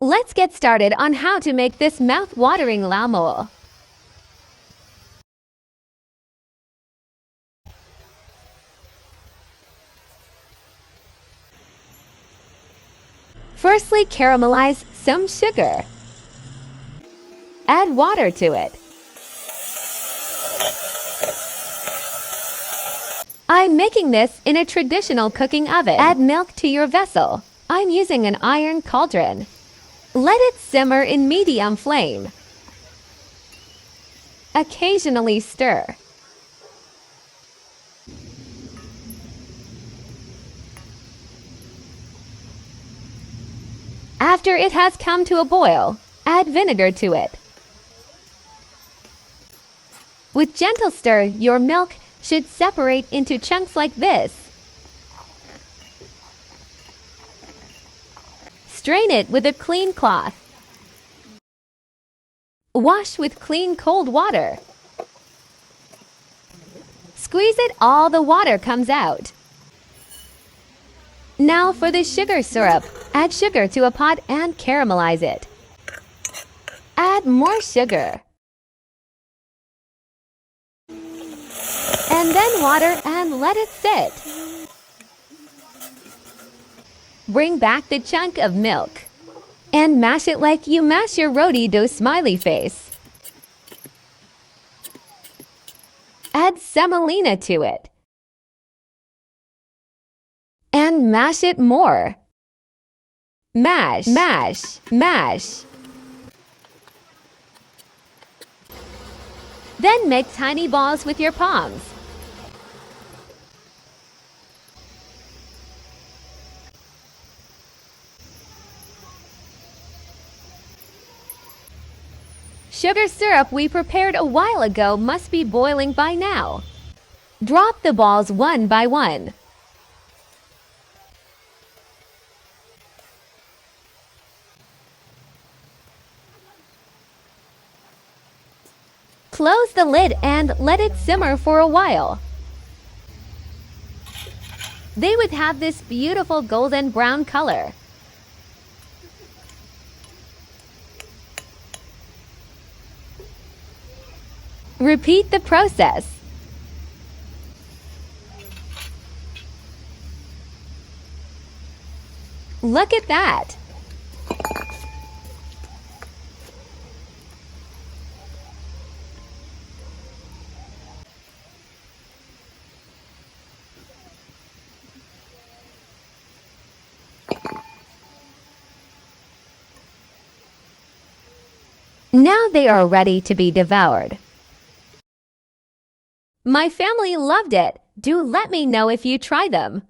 Let's get started on how to make this mouth-watering lamol. Firstly, caramelize some sugar. Add water to it. I'm making this in a traditional cooking oven. Add milk to your vessel. I'm using an iron cauldron. Let it simmer in medium flame. Occasionally stir. After it has come to a boil, add vinegar to it. With gentle stir, your milk should separate into chunks like this. Strain it with a clean cloth. Wash with clean cold water. Squeeze it all the water comes out. Now for the sugar syrup. Add sugar to a pot and caramelize it. Add more sugar. And then water and let it sit. Bring back the chunk of milk and mash it like you mash your roti dough smiley face. Add semolina to it. And mash it more. Mash, mash, mash. Then make tiny balls with your palms. Sugar syrup we prepared a while ago must be boiling by now. Drop the balls one by one. Close the lid and let it simmer for a while. They would have this beautiful golden brown color. Repeat the process. Look at that! Now they are ready to be devoured. My family loved it. Do let me know if you try them.